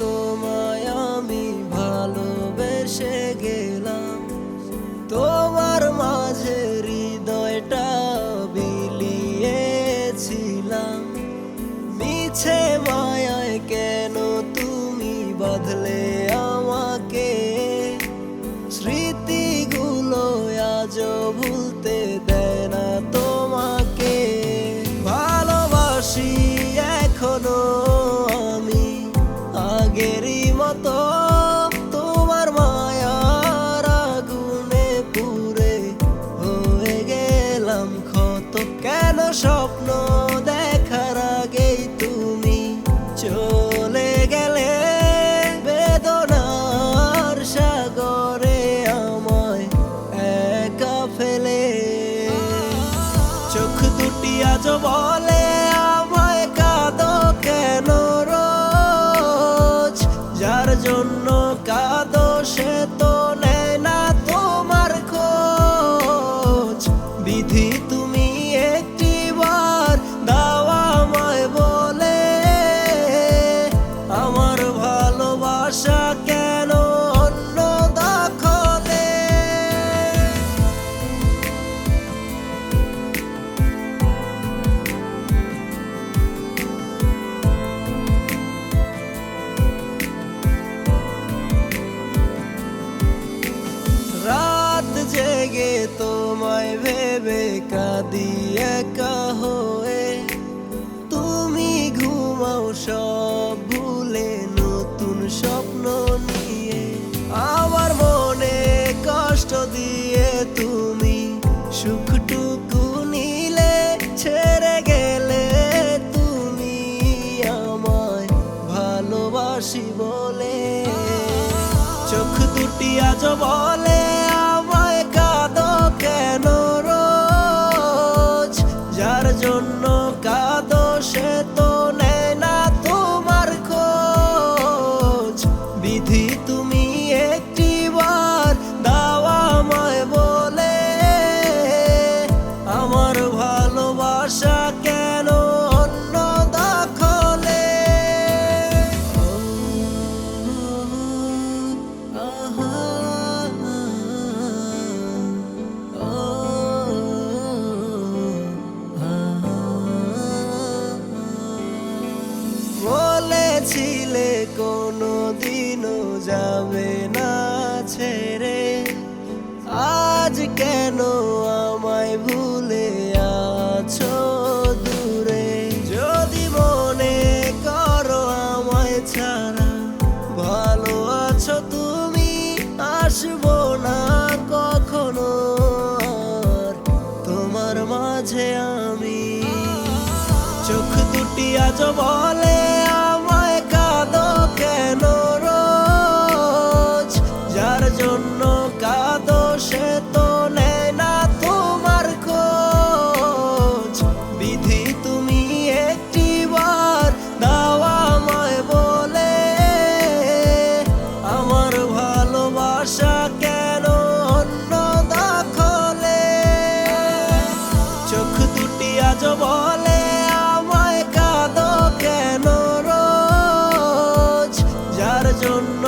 তোমায় আমি ভালোবেসে গেলাম, তোমার মাঝে হৃদয়টা বিলিয়েছিলাম। মিছে মায়ায় কেন তুমি বাঁধলে আমাকে, স্মৃতিগুলো আজও ভুলতে দেয় না তোমাকে। ভালোবাসি এখনো আমি আগেরই মতো, তোমার মায়ার আগুনে পুড়ে হয়ে গেলাম ক্ষত। কেন স্বপ্ন দেখার আগেই তুমি চলে গেলে, বেদনার সাগরে আমায় একা ফেলে। চোখ দুটি আজ বলে আমায় কাঁদো কেন রোজ, যার জন্য কাঁদো সে তো নেয় না তোমার খোঁজ। বিধি তুমি একটিবার দাও আমায় বলে, আমার ভালোবাসা কেন অন্য দখলে। রাত জেগে তোমায় ভেবে কাঁদি একা হয়ে, তুমি ঘুমাও সব ভুলে নতুন স্বপ্ন নিয়ে। আমার মনে কষ্ট দিয়ে তুমি সুখটুকু নিলে, ছেড়ে গেলে তুমি আমায় ভালোবাসি বলে। চোখ দুটি আজ বলে আমায় কাঁদো কেন রোজ, যার জন্য কাঁদো সে তো নেয় না তোমার খোঁজ। বিধি তুমি একটিবার দাও আমায় বলে, আমার ভালোবাসা কেন অন্য দখলে। বলেছিলে কোনো দিনও যাবে না ছেড়ে, আজ কেন আমায় ভুলে আছো দূরে। যদি মনে করো আমায় ছাড়া ভালো আছো তুমি, আসবো না কখনো আর তোমার মাঝে আমি। চোখ দুটি আজ বলে আমায় কাঁদো কেন রোজ, যার জন্য কাঁদো সে তো নেয় না তোমার খোঁজ। বিধি তুমি একটিবার দাও আমায় বলে, আমার ভালোবাসা কেন অন্য দখলে। চোখ দুটি আজ বলে আমায় কাঁদো কেন রোজ, যার জন্য